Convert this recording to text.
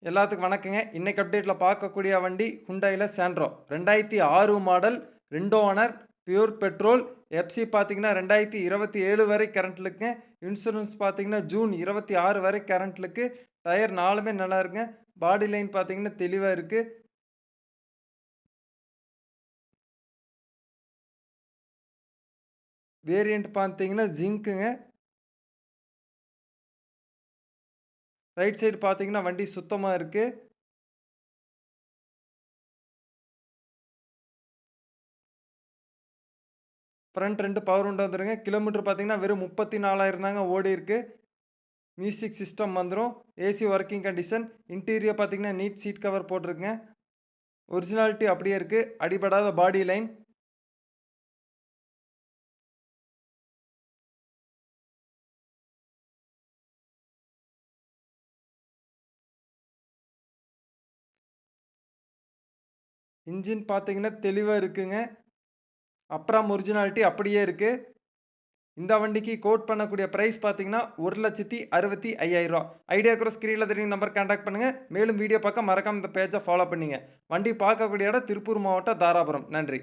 எல்லாத்துக்கும் வணக்கங்க. இன்னைக்கு அப்டேட்ல பார்க்கக்கூடிய வண்டி Hyundaiல Santro. 2006 model, 2 owner, pure petrol. FC பார்த்தீங்கன்னா 2027 வரை கரண்ட்ல இருக்குங்க. இன்சூரன்ஸ் பார்த்தீங்கன்னா ஜூன் 26 வரை கரண்ட்ல இருக்கு. டயர் 4மே நல்லா இருக்குங்க. பாடி லைன் பார்த்தீங்கன்னா தெளிவா இருக்கு. வேரியன்ட் பார்த்தீங்கன்னா ஜிங்க்குங்க. ரைட் சைடு பார்த்தீங்கன்னா வண்டி சுத்தமா இருக்கு. ஃப்ரண்ட் 2 பவர் விண்டோ வந்துருங்க. கிலோமீட்டர் பார்த்தீங்கன்னா வெறும் 34,000 தாங்க ஓடியிருக்கு. மியூசிக் சிஸ்டம் வந்துரும். AC working condition. இன்டீரியர் பார்த்தீங்கன்னா நீட் சீட் கவர் போட்டிருக்குங்க. ஒரிஜினாலிட்டி அப்படியே இருக்கு. அடிபடாத பாடி லைன். இன்ஜின் பார்த்தீங்கன்னா தெளிவா இருக்குங்க. அப்ராம் ஒரிஜினாலிட்டி அப்படியே இருக்கு. இந்த வண்டிக்கு கோட் பண்ணக்கூடிய பிரைஸ் பார்த்தீங்கன்னா, ரூ. 1,65,000. ஐடியா இருக்கிற ஸ்க்ரீன்ல தெரியும் நம்பர் கான்டாக்ட் பண்ணுங்க. மேலும் வீடியோ பார்க்க மறக்காம இந்த பேஜ ஃபாலோ பண்ணீங்க. வண்டி பார்க்கக்கூடிய இடம் திருப்பூர் மாவட்டம் தாராபுரம். நன்றி.